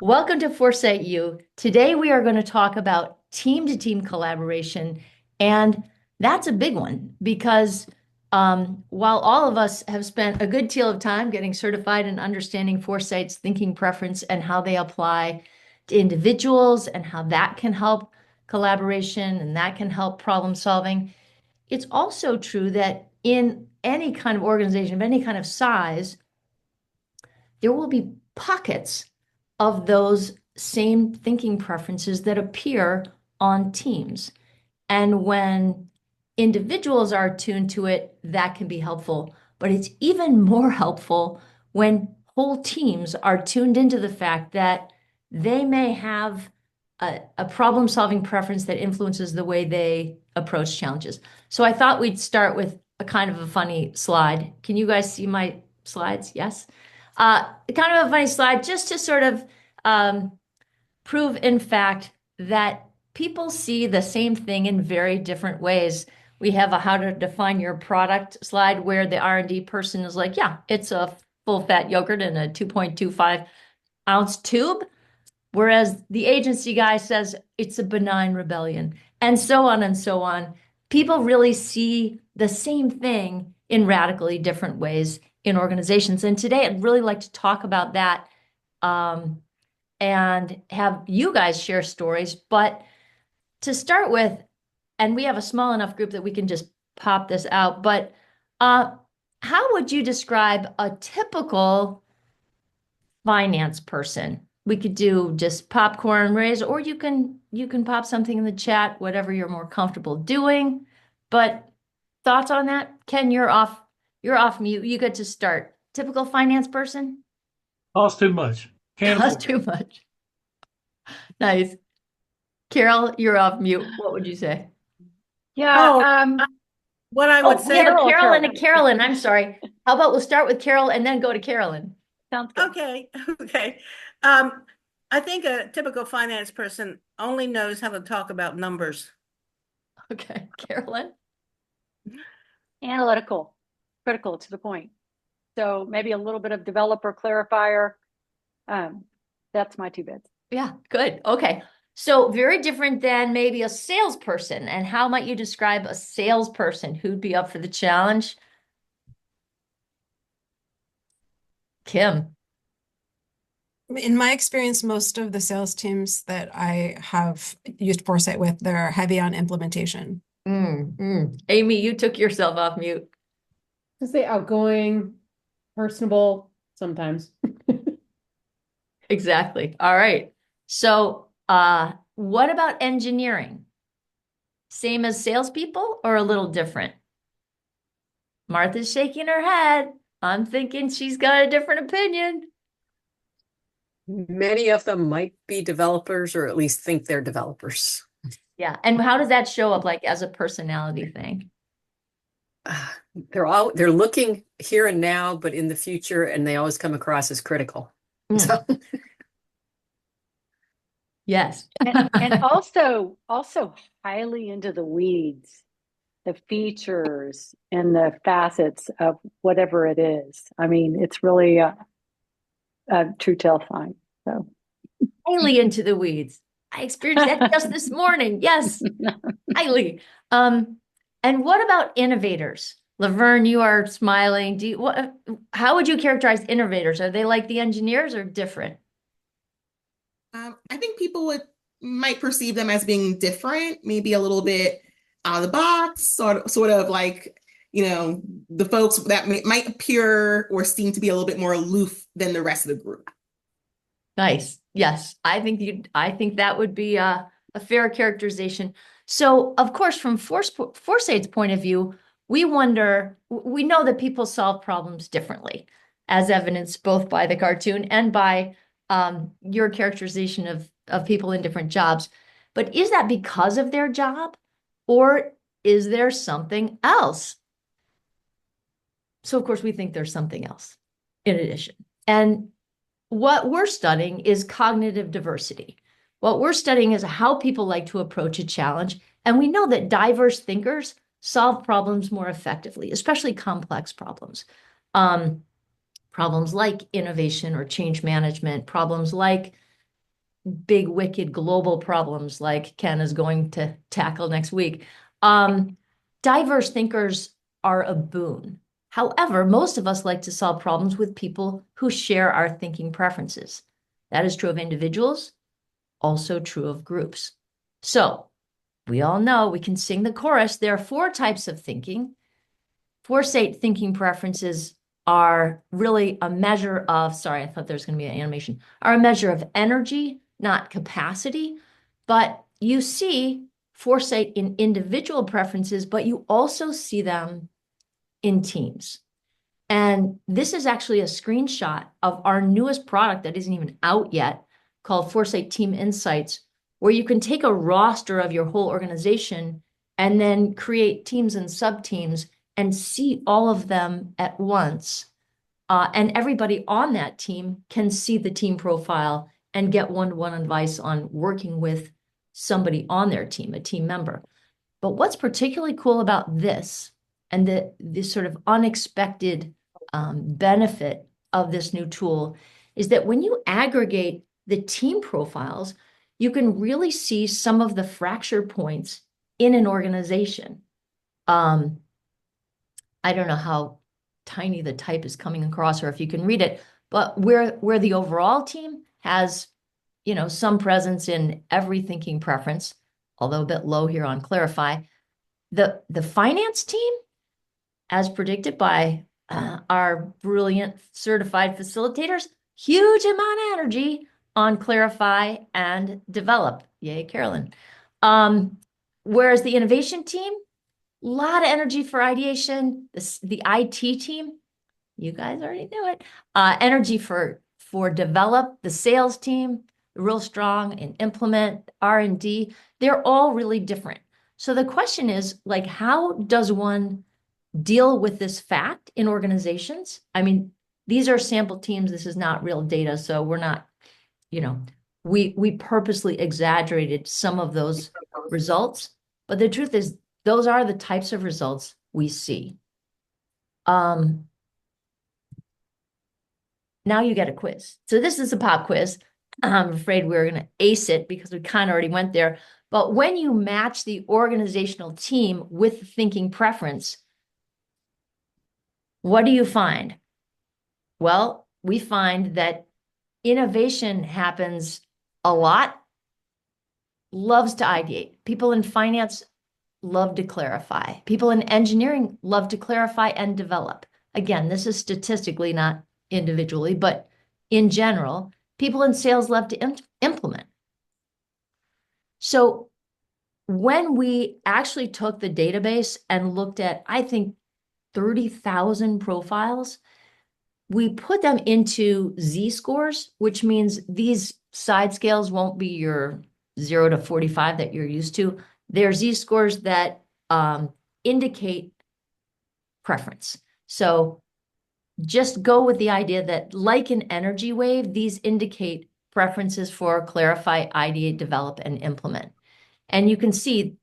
Welcome to FourSight U. Today we are going to talk about team-to-team collaboration, and that's a big one because while all of us have spent a good deal of time getting certified in understanding FourSight's thinking preference and how they apply to individuals and how that can help collaboration and that can help problem solving, it's also true that in any kind of organization of any kind of size, there will be pockets of those same thinking preferences that appear on teams. And when individuals are attuned to it, that can be helpful. But it's even more helpful when whole teams are tuned into the fact that they may have a problem-solving preference that influences the way they approach challenges. So I thought we'd start with a kind of a funny slide. Can you guys see my slides? Yes. Kind of a funny slide just to sort of prove, in fact, that people see the same thing in very different ways. We have a how to define your product slide where the R&D person is like, yeah, it's a full-fat yogurt in a 2.25-ounce tube, whereas the agency guy says it's a benign rebellion, and so on and so on. People really see the same thing in radically different ways in organizations. And today I'd really like to talk about that and have you guys share stories. But to start with, and we have a small enough group that we can just pop this out, but how would you describe a typical finance person? We could do just popcorn raise, or you can pop something in the chat, whatever you're more comfortable doing. But thoughts on that? Ken, you're off mute. You get to start. Typical finance person? Costs too much. Can't Cost afford too much. Nice. Carol, you're off mute. What would you say? Yeah, Oh, what I would Oh, we have say, a Carol, Carolyn Carol. and Carolyn. I'm sorry. How about we'll start with Carol and then go to Carolyn? Sounds good. okay, okay. I think a typical finance person only knows how to talk about numbers. Okay, Carolyn. Analytical, critical to the point. So maybe a little bit of developer clarifier. That's my two bits. Yeah, good. Okay. So very different than maybe a salesperson. And how might you describe a salesperson who'd be up for the challenge? Kim. In my experience, most of the sales teams that I have used Foresight with, they're heavy on implementation. Amy, you took yourself off mute. To say outgoing, personable, sometimes. Exactly. All right. So, what about engineering? Same as salespeople or a little different? Martha's shaking her head. I'm thinking she's got a different opinion. Many of them might be developers or at least think they're developers. Yeah. And how does that show up like as a personality thing? They're looking here and now, but in the future, and they always come across as critical. So Yes. And also highly into the weeds, the features and the facets of whatever it is. I mean, it's really a true tell sign. So Highly into the weeds. I experienced that just this morning. Yes, highly. And what about innovators? Laverne, you are smiling. How would you characterize innovators? Are they like the engineers or different? I think people might perceive them as being different, maybe a little bit out of the box, sort of like, the folks that might appear or seem to be a little bit more aloof than the rest of the group. Nice. Yes, I think that would be a fair characterization. So, of course, from Foresight's point of view, we know that people solve problems differently, as evidenced both by the cartoon and by your characterization of people in different jobs. But is that because of their job, or is there something else? So, of course, we think there's something else in addition. And what we're studying is cognitive diversity. What we're studying is how people like to approach a challenge. And we know that diverse thinkers solve problems more effectively, especially complex problems. Problems like innovation or change management, problems like big, wicked global problems like Ken is going to tackle next week. Diverse thinkers are a boon. However, most of us like to solve problems with people who share our thinking preferences. That is true of individuals, also true of groups. So we all know we can sing the chorus. There are 4 types of thinking. FourSight thinking preferences are really a measure of, sorry, I thought there was going to be an animation, are a measure of energy, not capacity. But you see FourSight in individual preferences, but you also see them in teams. And this is actually a screenshot of our newest product that isn't even out yet, called FourSight Team Insights, where you can take a roster of your whole organization and then create teams and sub-teams and see all of them at once. And everybody on that team can see the team profile and get one-to-one advice on working with somebody on their team, a team member. But what's particularly cool about this and the sort of unexpected benefit of this new tool is that when you aggregate the team profiles, you can really see some of the fracture points in an organization. I don't know how tiny the type is coming across or if you can read it, but where the overall team has, some presence in every thinking preference, although a bit low here on Clarify, the finance team, as predicted by our brilliant certified facilitators, huge amount of energy on Clarify and Develop. Yay, Carolyn. Whereas the innovation team, a lot of energy for ideation. The IT team, you guys already know it. Energy for Develop. The sales team, real strong in Implement, R&D. They're all really different. So the question is, like, how does one deal with this fact in organizations? I mean, these are sample teams. This is not real data. So we're not, we purposely exaggerated some of those results. But the truth is, those are the types of results we see. Now you get a quiz. So this is a pop quiz. I'm afraid we're going to ace it because we kind of already went there. But when you match the organizational team with the thinking preference, what do you find? Well, we find that innovation happens a lot, loves to ideate. People in finance love to clarify. People in engineering love to clarify and develop. Again, this is statistically, not individually, but in general, people in sales love to implement. So when we actually took the database and looked at, I think, 30,000 profiles, we put them into Z-scores, which means these side scales won't be your 0 to 45 that you're used to. They're Z-scores that indicate preference. So just go with the idea that, like an energy wave, these indicate preferences for clarify, ideate, develop, and implement. And you can see,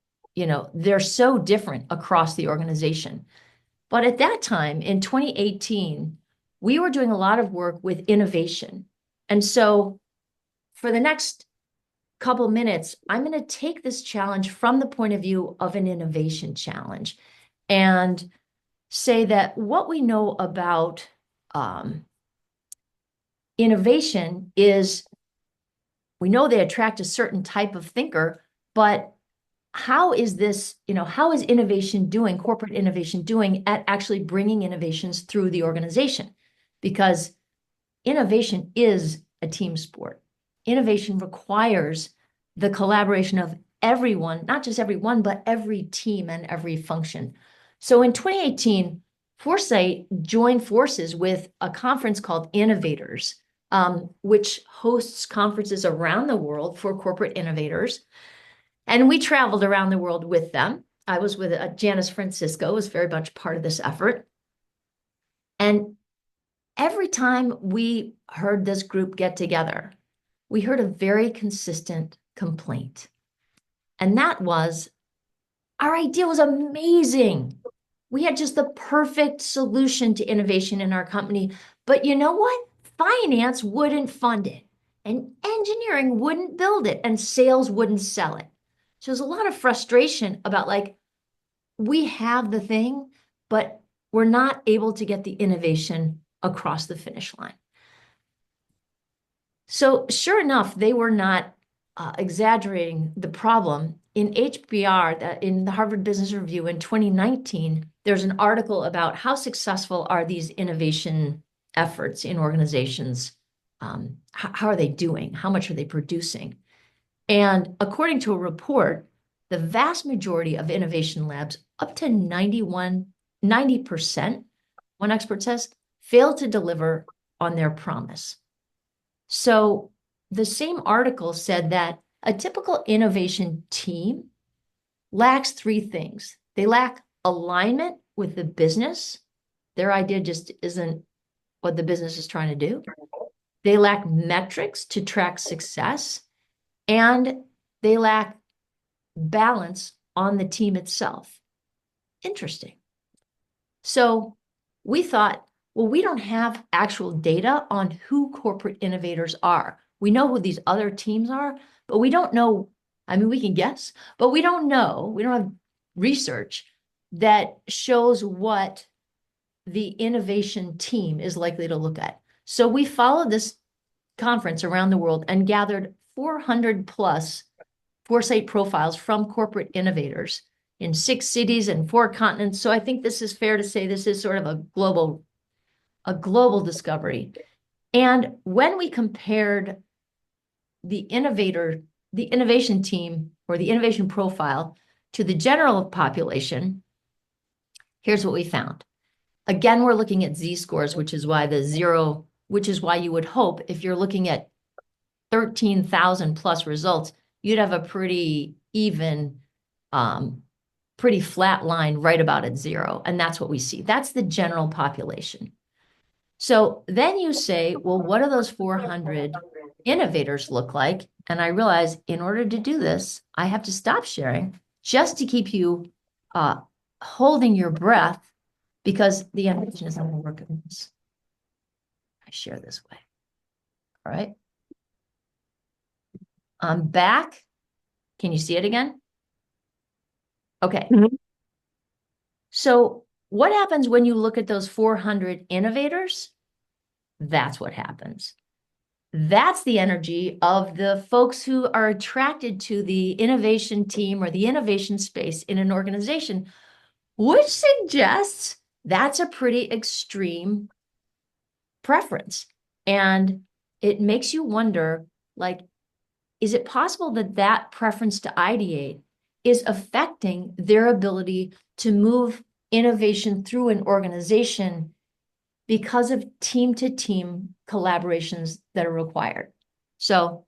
they're so different across the organization. But at that time, in 2018, we were doing a lot of work with innovation. And so for the next couple minutes, I'm going to take this challenge from the point of view of an innovation challenge and say that what we know about innovation is, we know they attract a certain type of thinker, but how is this, how is innovation doing, corporate innovation doing at actually bringing innovations through the organization? Because innovation is a team sport. Innovation requires the collaboration of everyone, not just everyone, but every team and every function. So in 2018, FourSight joined forces with a conference called Innovators, which hosts conferences around the world for corporate innovators. And we traveled around the world with them. I was with Janice Francisco, was very much part of this effort. And every time we heard this group get together, we heard a very consistent complaint. And that was, our idea was amazing. We had just the perfect solution to innovation in our company. But you know what? Finance wouldn't fund it. and engineering wouldn't build it and sales wouldn't sell it. So there's a lot of frustration about like, we have the thing, but we're not able to get the innovation across the finish line. So sure enough, they were not exaggerating the problem. In HBR, in the Harvard Business Review in 2019, there's an article about how successful are these innovation efforts in organizations. How are they doing? How much are they producing? And according to a report, the vast majority of innovation labs, up to 90%, one expert says, fail to deliver on their promise. So the same article said that a typical innovation team lacks three things. They lack alignment with the business. Their idea just isn't what the business is trying to do. They lack metrics to track success, and they lack balance on the team itself. Interesting. So we thought, well, we don't have actual data on who corporate innovators are. We know who these other teams are, but we don't know. I mean, we can guess, but we don't know. We don't have research that shows what the innovation team is likely to look at. So we followed this conference around the world and gathered 400 plus FourSight profiles from corporate innovators in 6 cities and 4 continents. So I think this is fair to say this is sort of a global discovery. And when we compared the innovation team or the innovation profile to the general population, here's what we found. Again, we're looking at z-scores, which is why you would hope if you're looking at 13,000 plus results, you'd have a pretty even, pretty flat line right about at 0. And that's what we see. That's the general population. So then you say, well, what do those 400 innovators look like? And I realize in order to do this, I have to stop sharing just to keep you holding your breath, because the animation is not going to work in this. I share this way. All right. I'm back. Can you see it again? Okay. Mhm. So what happens when you look at those 400 innovators? That's what happens. That's the energy of the folks who are attracted to the innovation team or the innovation space in an organization, which suggests that's a pretty extreme preference. And it makes you wonder, like, is it possible that that preference to ideate is affecting their ability to move innovation through an organization because of team-to-team collaborations that are required? So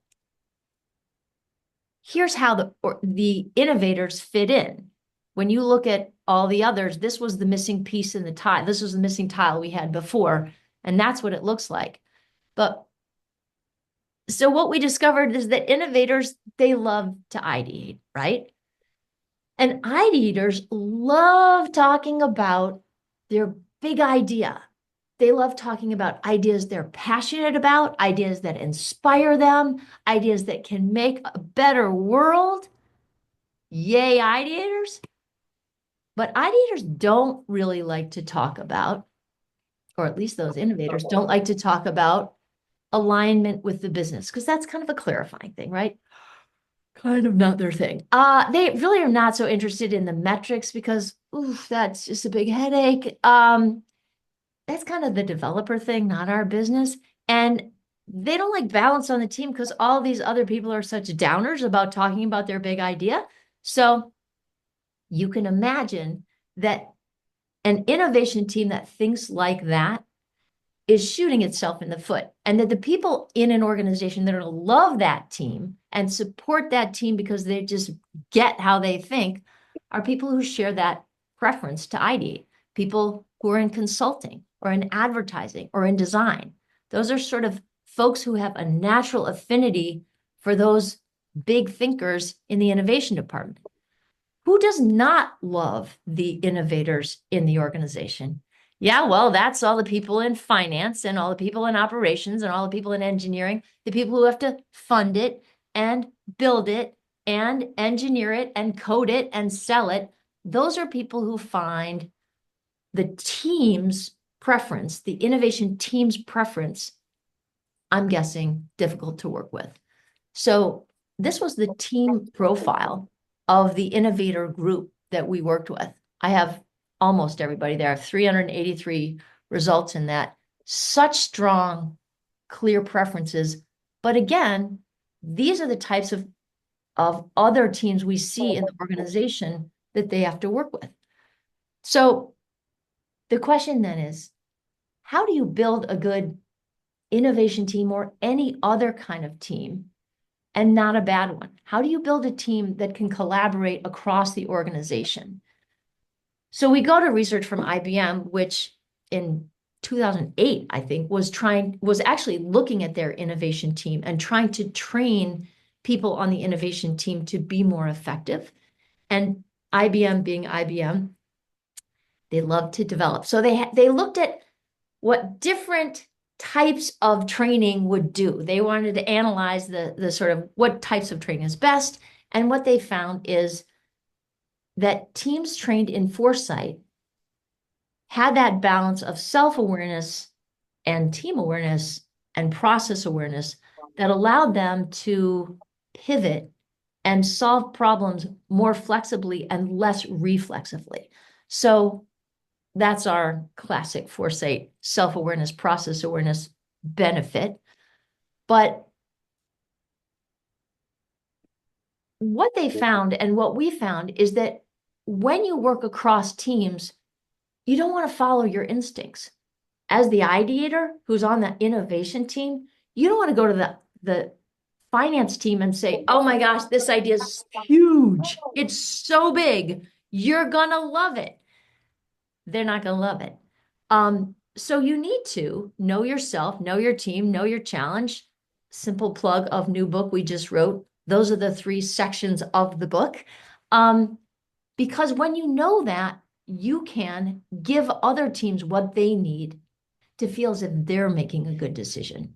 here's how the innovators fit in. When you look at all the others, this was the missing piece in the tile. This was the missing tile we had before, and that's what it looks like. But so what we discovered is that innovators, they love to ideate, right? And ideators love talking about their big idea. They love talking about ideas they're passionate about, ideas that inspire them, ideas that can make a better world. Yay, ideators. But ideators don't really like to talk about, or at least those innovators don't like to talk about alignment with the business, because that's kind of a clarifying thing, right? Kind of not their thing. They really are not so interested in the metrics because, oof, that's just a big headache. That's kind of the developer thing, not our business. And they don't like balance on the team because all these other people are such downers about talking about their big idea. So you can imagine that an innovation team that thinks like that is shooting itself in the foot, and that the people in an organization that are going to love that team and support that team because they just get how they think are people who share that preference to ideate, people who are in consulting or in advertising or in design. Those are sort of folks who have a natural affinity for those big thinkers in the innovation department. Who does not love the innovators in the organization? Yeah, well, that's all the people in finance and all the people in operations and all the people in engineering, the people who have to fund it and build it and engineer it and code it and sell it. Those are people who find the team's preference, the innovation team's preference, I'm guessing, difficult to work with. So this was the team profile of the innovator group that we worked with. I have almost everybody there. I have 383 results in that. Such strong, clear preferences. But again, these are the types of other teams we see in the organization that they have to work with. So the question then is, how do you build a good innovation team or any other kind of team and not a bad one? How do you build a team that can collaborate across the organization? So we go to research from IBM, which in 2008, I think, was actually looking at their innovation team and trying to train people on the innovation team to be more effective. And IBM being IBM, they love to develop. So they looked at what different types of training would do. They wanted to analyze the sort of what types of training is best. And what they found is that teams trained in FourSight had that balance of self-awareness and team awareness and process awareness that allowed them to pivot and solve problems more flexibly and less reflexively. So that's our classic FourSight self-awareness, process awareness benefit. But what they found and what we found is that when you work across teams, you don't want to follow your instincts. As the ideator who's on the innovation team, you don't want to go to the finance team and say, oh my gosh, this idea is huge. It's so big. You're going to love it. They're not going to love it. So you need to know yourself, know your team, know your challenge. Simple plug of new book we just wrote. Those are the 3 sections of the book. Because when you know that, you can give other teams what they need to feel as if they're making a good decision.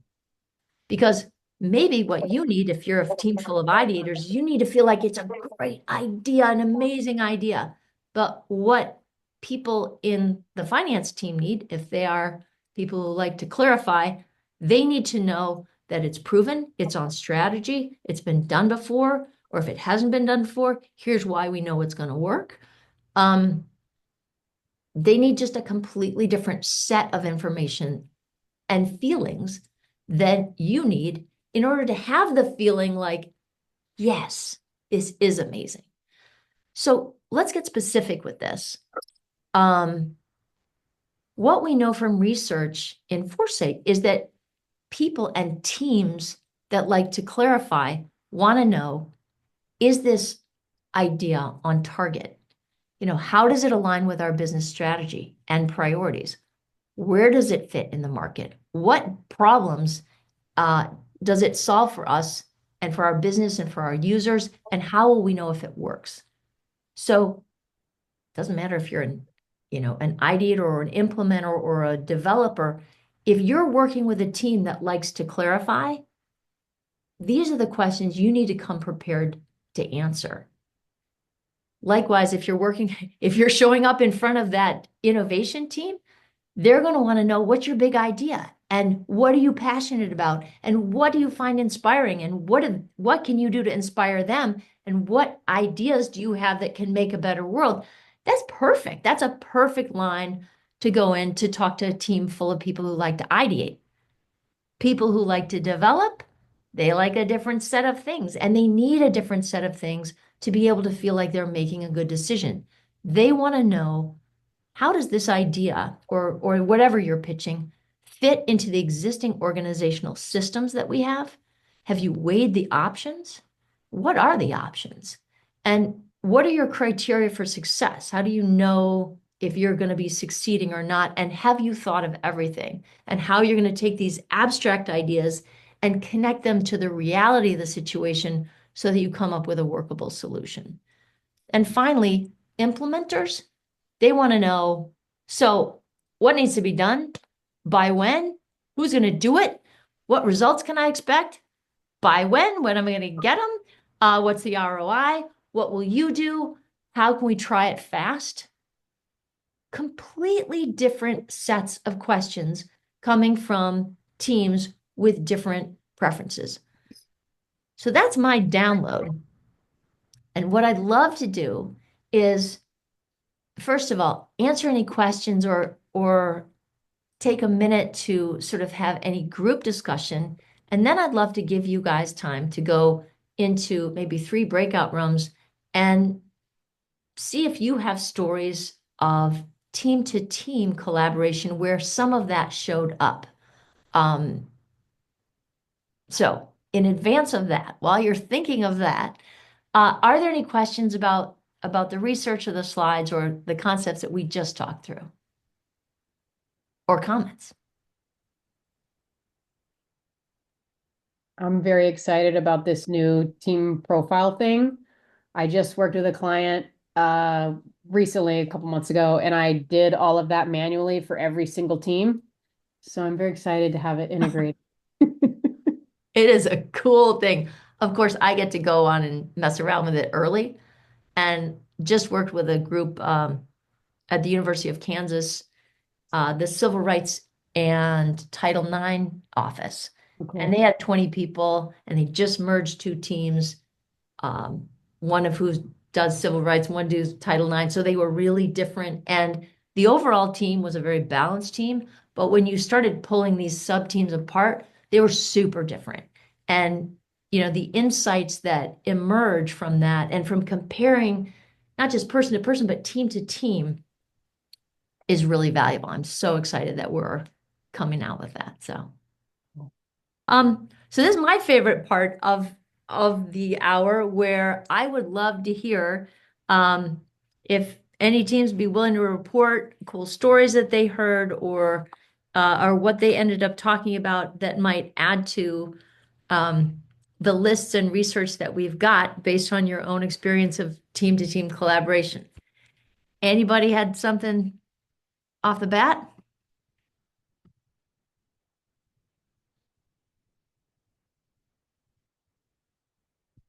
Because maybe what you need, if you're a team full of ideators, you need to feel like it's a great idea, an amazing idea. But what people in the finance team need, if they are people who like to clarify, they need to know that it's proven, it's on strategy, it's been done before, or if it hasn't been done before, here's why we know it's going to work. They need just a completely different set of information and feelings that you need in order to have the feeling like, yes, this is amazing. So let's get specific with this. What we know from research in FourSight is that people and teams that like to clarify want to know, is this idea on target? You know, how does it align with our business strategy and priorities? Where does it fit in the market? What problems does it solve for us and for our business and for our users? And how will we know if it works? So it doesn't matter if you're an ideator or an implementer or a developer. If you're working with a team that likes to clarify, these are the questions you need to come prepared to answer. Likewise, if you're showing up in front of that innovation team, they're going to want to know, what's your big idea and what are you passionate about and what do you find inspiring and what can you do to inspire them and what ideas do you have that can make a better world? That's perfect. That's a perfect line to go in to talk to a team full of people who like to ideate. People who like to develop, they like a different set of things and they need a different set of things to be able to feel like they're making a good decision. They want to know, how does this idea or whatever you're pitching fit into the existing organizational systems that we have? Have you weighed the options? What are the options? And what are your criteria for success? How do you know if you're going to be succeeding or not? And have you thought of everything and how you're going to take these abstract ideas and connect them to the reality of the situation so that you come up with a workable solution? And finally, implementers, they want to know, so what needs to be done, by when, who's going to do it, what results can I expect, by when am I going to get them, what's the ROI, what will you do, how can we try it fast? Completely different sets of questions coming from teams with different preferences. So that's my download. And what I'd love to do is, first of all, answer any questions or take a minute to sort of have any group discussion. And then I'd love to give you guys time to go into maybe 3 breakout rooms and see if you have stories of team to team collaboration where some of that showed up. So in advance of that, while you're thinking of that, are there any questions about the research of the slides or the concepts that we just talked through? Or comments? I'm very excited about this new team profile thing. I just worked with a client recently, a couple months ago, and I did all of that manually for every single team. So I'm very excited to have it integrated. It is a cool thing. Of course, I get to go on and mess around with it early, and just worked with a group at the University of Kansas, the Civil Rights and Title IX office. Okay. And they had 20 people, and they just merged 2 teams, one of who does civil rights, one does Title IX. So they were really different. And the overall team was a very balanced team. But when you started pulling these sub teams apart, they were super different. And, the insights that emerge from that and from comparing not just person to person, but team to team is really valuable. I'm so excited that we're coming out with that. So this is my favorite part of the hour, where I would love to hear if any teams be willing to report cool stories that they heard or what they ended up talking about that might add to the lists and research that we've got based on your own experience of team to team collaboration. Anybody had something off the bat?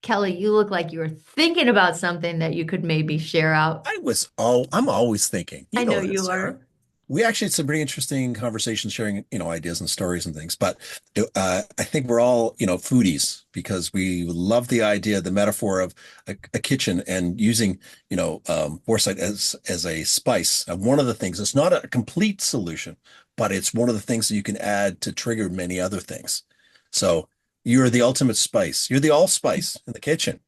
Kelly, you look like you were thinking about something that you could maybe share out. I'm always thinking. I know that, you Sarah. are. We actually had some pretty interesting conversations sharing, ideas and stories and things. But I think we're all, foodies because we love the idea, the metaphor of a kitchen and using, foresight as a spice. And one of the things, it's not a complete solution, but it's one of the things that you can add to trigger many other things. So you're the ultimate spice. You're the allspice in the kitchen.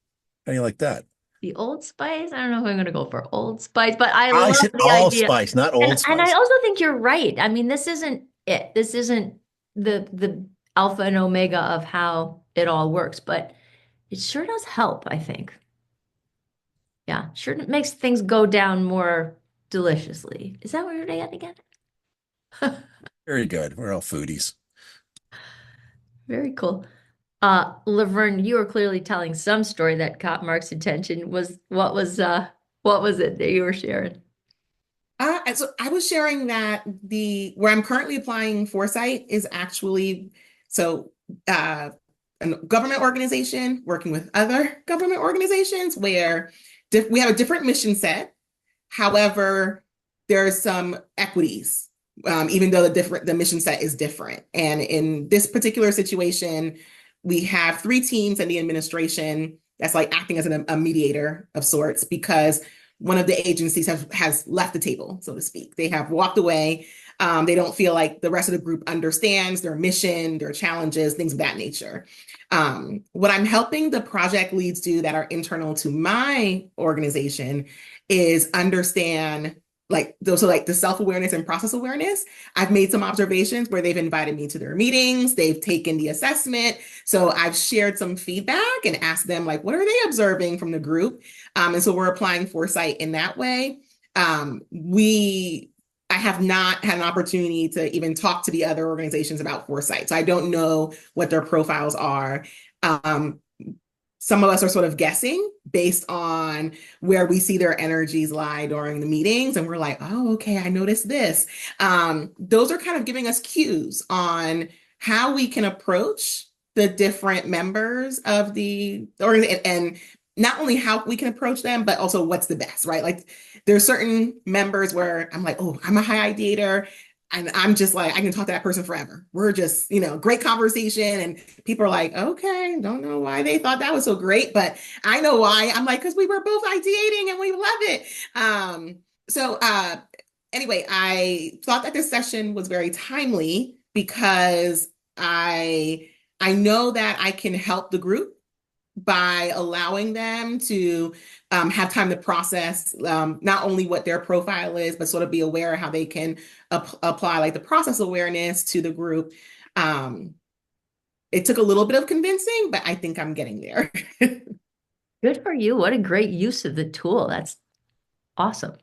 How do you like that? The Old Spice? I don't know if I'm going to go for Old Spice, but I I love said the idea. allspice, not Old And I Spice. also think you're right. I mean, this isn't it. This isn't the alpha and omega of how it all works, but it sure does help, I think. Yeah, sure makes things go down more deliciously. Is that what you're getting at again? Very good. We're all foodies. Very cool. Laverne, you were clearly telling some story that caught Mark's attention. What was it that you were sharing? So I was sharing that where I'm currently applying Foresight is actually a government organization working with other government organizations where we have a different mission set. However, there are some equities, even though the mission set is different. And in this particular situation, we have 3 teams in the administration that's like acting as a mediator of sorts because one of the agencies has left the table, so to speak. They have walked away. They don't feel like the rest of the group understands their mission, their challenges, things of that nature. What I'm helping the project leads do that are internal to my organization is understand the self-awareness and process awareness. I've made some observations where they've invited me to their meetings. They've taken the assessment. So I've shared some feedback and asked them, what are they observing from the group? And so we're applying Foresight in that way. I have not had an opportunity to even talk to the other organizations about Foresight. So I don't know what their profiles are. some of us are sort of guessing based on where we see their energies lie during the meetings. And we're like, oh, okay, I noticed this. Those are kind of giving us cues on how we can approach the different members of the organization, and not only how we can approach them, but also what's the best, right? Like there's certain members where I'm like, oh, I'm a high ideator. And I'm just like, I can talk to that person forever. We're just, great conversation. And people are like, okay, don't know why they thought that was so great, but I know why. I'm like, because we were both ideating and we love it. Anyway, I thought that this session was very timely because I know that I can help the group by allowing them to have time to process not only what their profile is, but sort of be aware of how they can apply like the process awareness to the group. It took a little bit of convincing, but I think I'm getting there. Good for you. What a great use of the tool. That's awesome.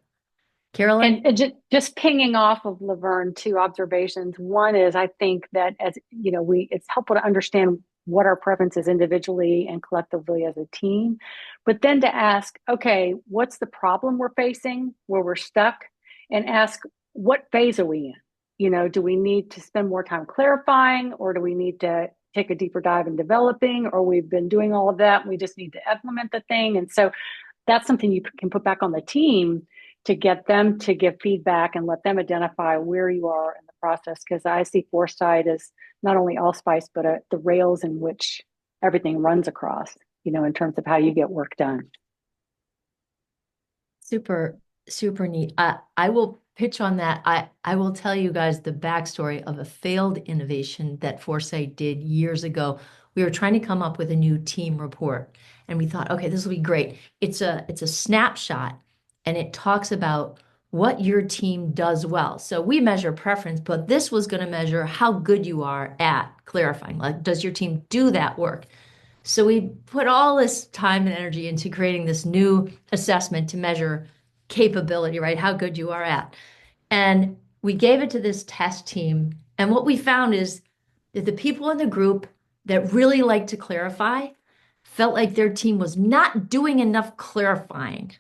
Carolyn? And just pinging off of Laverne, two observations. One is I think that as it's helpful to understand what our preference is individually and collectively as a team, but then to ask, okay, what's the problem we're facing where we're stuck, and ask what phase are we in? Do we need to spend more time clarifying, or do we need to take a deeper dive in developing, or we've been doing all of that and we just need to implement the thing? And so that's something you can put back on the team to get them to give feedback and let them identify where you are in the process. Because I see FourSight as not only allspice, but the rails in which everything runs across, in terms of how you get work done. Super, super neat. I will pitch on that. I will tell you guys the backstory of a failed innovation that FourSight did years ago. We were trying to come up with a new team report, and we thought, okay, this will be great. It's a snapshot, and it talks about what your team does well. So we measure preference, but this was going to measure how good you are at clarifying. Like, does your team do that work? So we put all this time and energy into creating this new assessment to measure capability, right? How good you are at. And we gave it to this test team. And what we found is that the people in the group that really like to clarify felt like their team was not doing enough clarifying.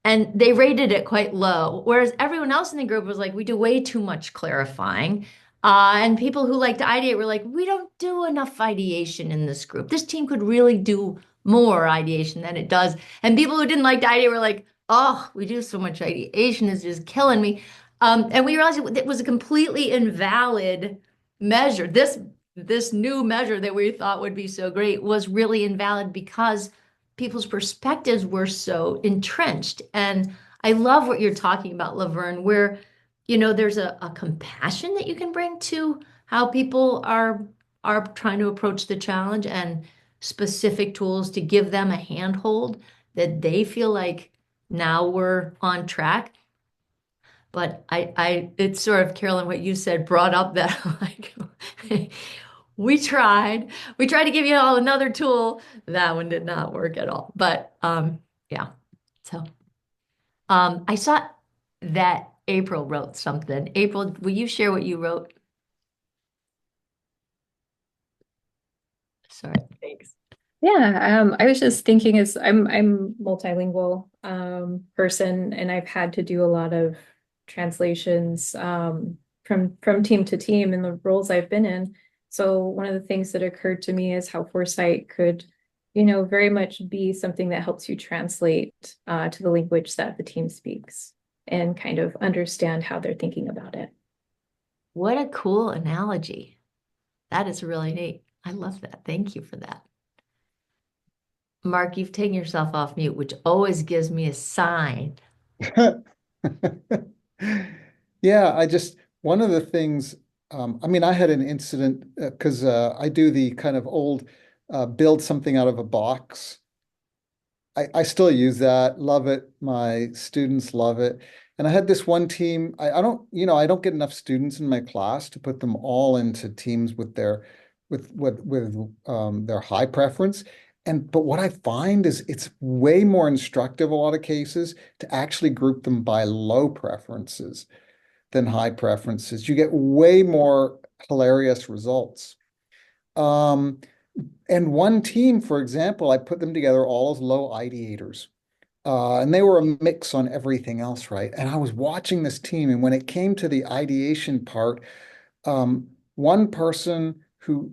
And they rated it quite low, whereas everyone else in the group was like, we do way too much clarifying. And people who like to ideate were like, we don't do enough ideation in this group. This team could really do more ideation than it does. And people who didn't like to ideate were like, oh, we do so much ideation, it's just killing me. And we realized it was a completely invalid measure. This new measure that we thought would be so great was really invalid because people's perspectives were so entrenched. And I love what you're talking about, Laverne, where, there's a compassion that you can bring to how people are trying to approach the challenge, and specific tools to give them a handhold that they feel like now we're on track. But it's sort of, Carolyn, what you said brought up that like, we tried to give you all another tool. That one did not work at all. But yeah. So I saw that April wrote something. April, will you share what you wrote? Sorry. Thanks. Yeah, I was just thinking as I'm multilingual person, and I've had to do a lot of translations from team to team in the roles I've been in. So one of the things that occurred to me is how FourSight could, very much be something that helps you translate to the language that the team speaks and kind of understand how they're thinking about it. What a cool analogy. That is really neat. I love that. Thank you for that. Mark, you've taken yourself off mute, which always gives me a sign. Yeah, one of the things, I had an incident because I do the kind of old build something out of a box. I still use that, love it. My students love it. And I had this one team, I don't get enough students in my class to put them all into teams with their high preference. But what I find is it's way more instructive a lot of cases to actually group them by low preferences than high preferences. You get way more hilarious results. And one team, for example, I put them together all as low ideators. And they were a mix on everything else, right? And I was watching this team, and when it came to the ideation part, one person who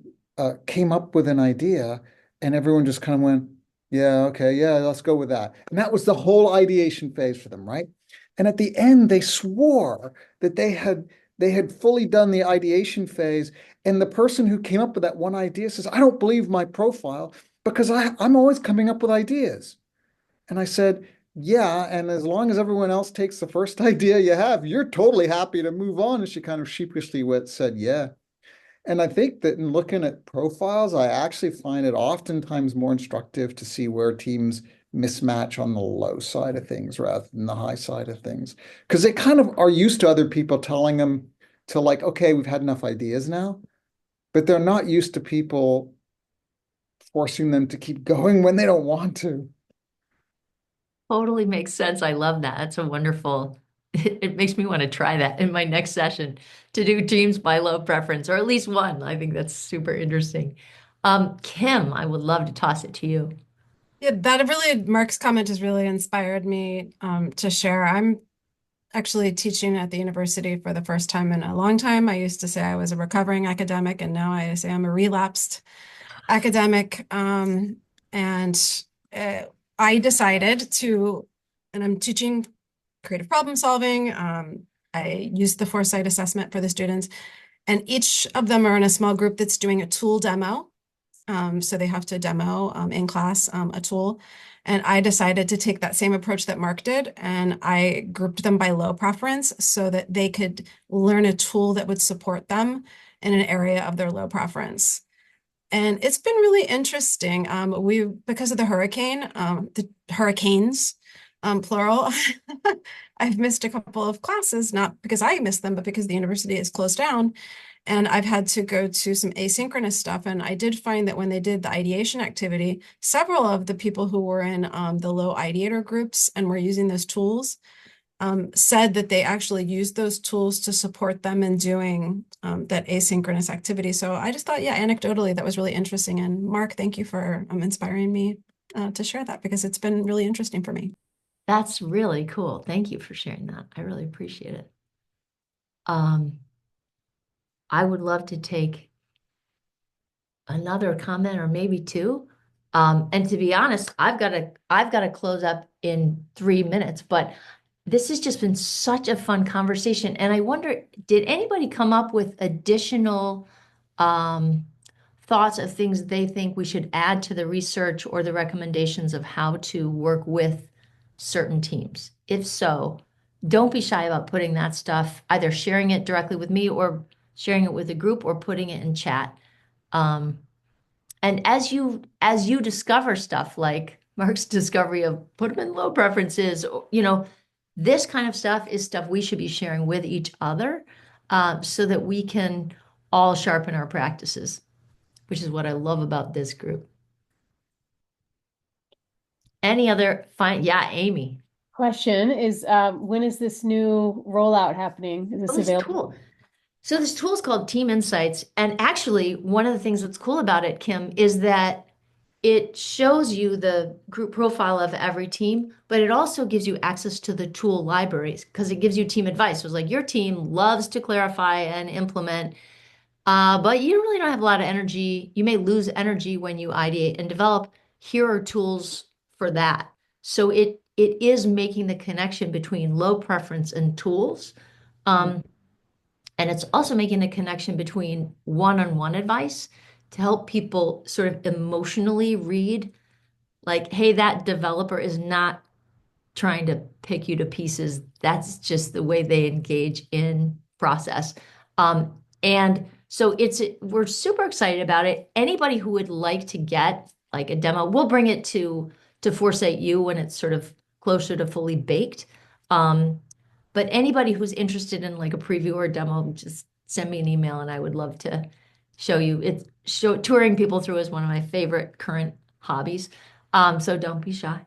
came up with an idea, and everyone just kind of went, "Yeah, okay, yeah, let's go with that." And that was the whole ideation phase for them, right? And at the end, they swore that they had fully done the ideation phase. And the person who came up with that one idea says, "I don't believe my profile because I'm always coming up with ideas." And I said, "Yeah, and as long as everyone else takes the first idea you have, you're totally happy to move on." And she kind of sheepishly said, "Yeah." And I think that in looking at profiles, I actually find it oftentimes more instructive to see where teams mismatch on the low side of things rather than the high side of things. Because they kind of are used to other people telling them to, like, okay, we've had enough ideas now, but they're not used to people forcing them to keep going when they don't want to. Totally makes sense. I love that. That's a wonderful, it makes me want to try that in my next session to do teams by low preference, or at least one. I think that's super interesting. Kim, I would love to toss it to you. Yeah, Mark's comment has really inspired me to share. I'm actually teaching at the university for the first time in a long time. I used to say I was a recovering academic, and now I say I'm a relapsed academic. And I decided to, and I'm teaching creative problem solving. I used the FourSight assessment for the students, and each of them are in a small group that's doing a tool demo. So they have to demo in class a tool. And I decided to take that same approach that Mark did, and I grouped them by low preference so that they could learn a tool that would support them in an area of their low preference. And it's been really interesting. Because of the hurricanes, plural, I've missed a couple of classes, not because I missed them, but because the university is closed down. And I've had to go to some asynchronous stuff. And I did find that when they did the ideation activity, several of the people who were in the low ideator groups and were using those tools said that they actually used those tools to support them in doing that asynchronous activity. So I just thought, yeah, anecdotally, that was really interesting. And Mark, thank you for inspiring me to share that, because it's been really interesting for me. That's really cool. Thank you for sharing that. I really appreciate it. Um, I would love to take another comment or maybe two. And to be honest, I've got to close up in 3 minutes, but this has just been such a fun conversation. And I wonder, did anybody come up with additional thoughts of things they think we should add to the research or the recommendations of how to work with certain teams? If so, don't be shy about putting that stuff, either sharing it directly with me or sharing it with a group or putting it in chat. And as you discover stuff like Mark's discovery of put them in low preferences, this kind of stuff is stuff we should be sharing with each other, so that we can all sharpen our practices, which is what I love about this group. Any other fine? Yeah, Amy. Question is, when is this new rollout happening? Is this available? So this tool is called Team Insights. And actually, one of the things that's cool about it, Kim, is that it shows you the group profile of every team, but it also gives you access to the tool libraries because it gives you team advice. So it's like your team loves to clarify and implement, but you really don't have a lot of energy. You may lose energy when you ideate and develop. Here are tools for that. So it is making the connection between low preference and tools. And it's also making a connection between one-on-one advice to help people sort of emotionally read, like, hey, that developer is not trying to pick you to pieces. That's just the way they engage in process. And so we're super excited about it. Anybody who would like to get like a demo, we'll bring it to FourSight U when it's sort of closer to fully baked. But anybody who's interested in like a preview or a demo, just send me an email and I would love to show you. Touring people through is one of my favorite current hobbies. So don't be shy.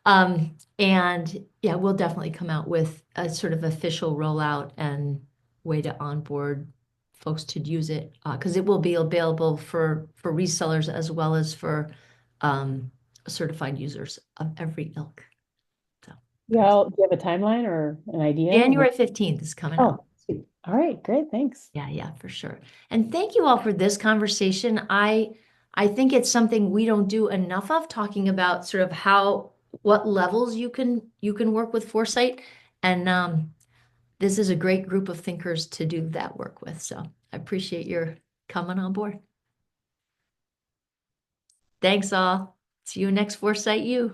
And yeah, we'll definitely come out with a sort of official rollout and way to onboard folks to use it because it will be available for resellers as well as for certified users of every ilk. So Yeah, do you have a timeline or an idea? January 15th is coming up. Oh, sweet. All right, great, thanks. Yeah, for sure. And thank you all for this conversation. I think it's something we don't do enough of, talking about sort of what levels you can work with FourSight. And this is a great group of thinkers to do that work with. So I appreciate your coming on board. Thanks all. See you next FourSight U.